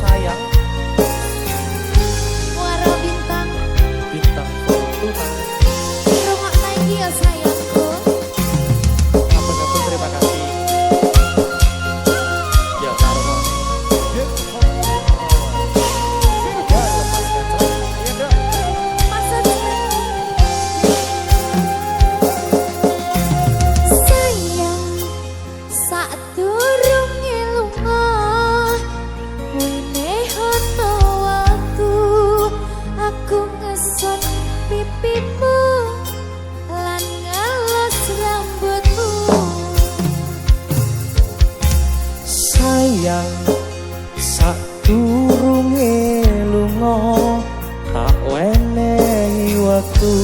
sayang. Muara bintang. Bintang Tuhan. Rungokna iki ya sayangku. Ampun terima kasih. Ya karo sayang sadurunge lunga wene ono waktu aku ngeson pipimu lan ngelos rambutmu sayang sadurunge lunga tak wenehi waktu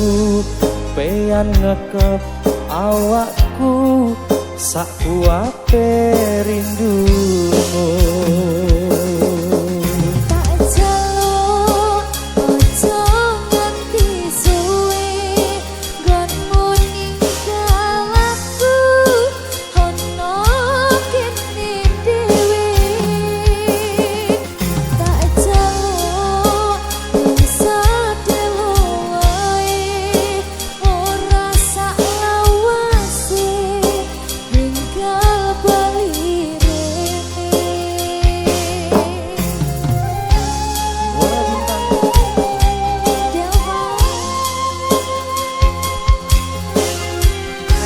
peyan ngekep awakku sak kuwabe rindumu. tak jaluk ojo nganti suwe nggonmu ninggal aku ono kene dhewe tak jaluk bisa delo wae ora sak lawase ninggal bali rene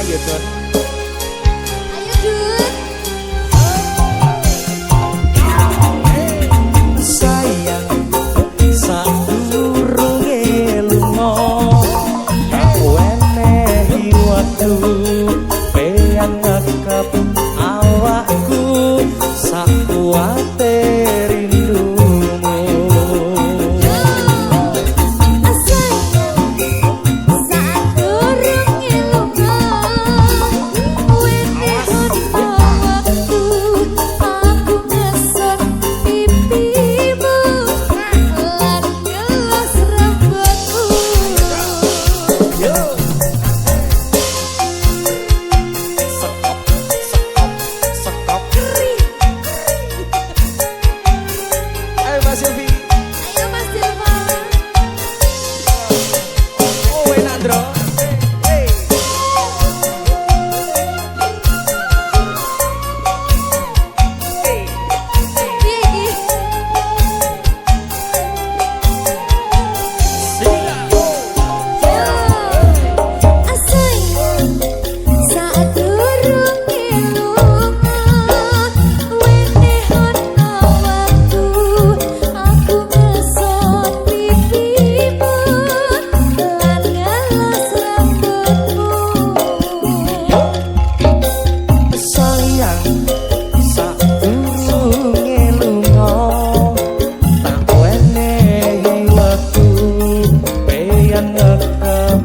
Ayo Don. ayo Dun Sayang sadurunge lunga tak wenehi waktu peyan ngekep awakku sak kuwate rindumu. sadurunge lunga wene ono waktu aku ngeson pipimu lan ngelos rambutmu Yo. Sekop, sekop, sekop. Ayo Mas Silvi. ayo Mas Silva Oh, enak Dro. Hey. Hey. piye iki sayang sadurunge lunga wene ono waktu aku ngeson pipimu lan ngelos rambutmu Sayang sadurunge lunga tak wenehi waktu peyan ngekep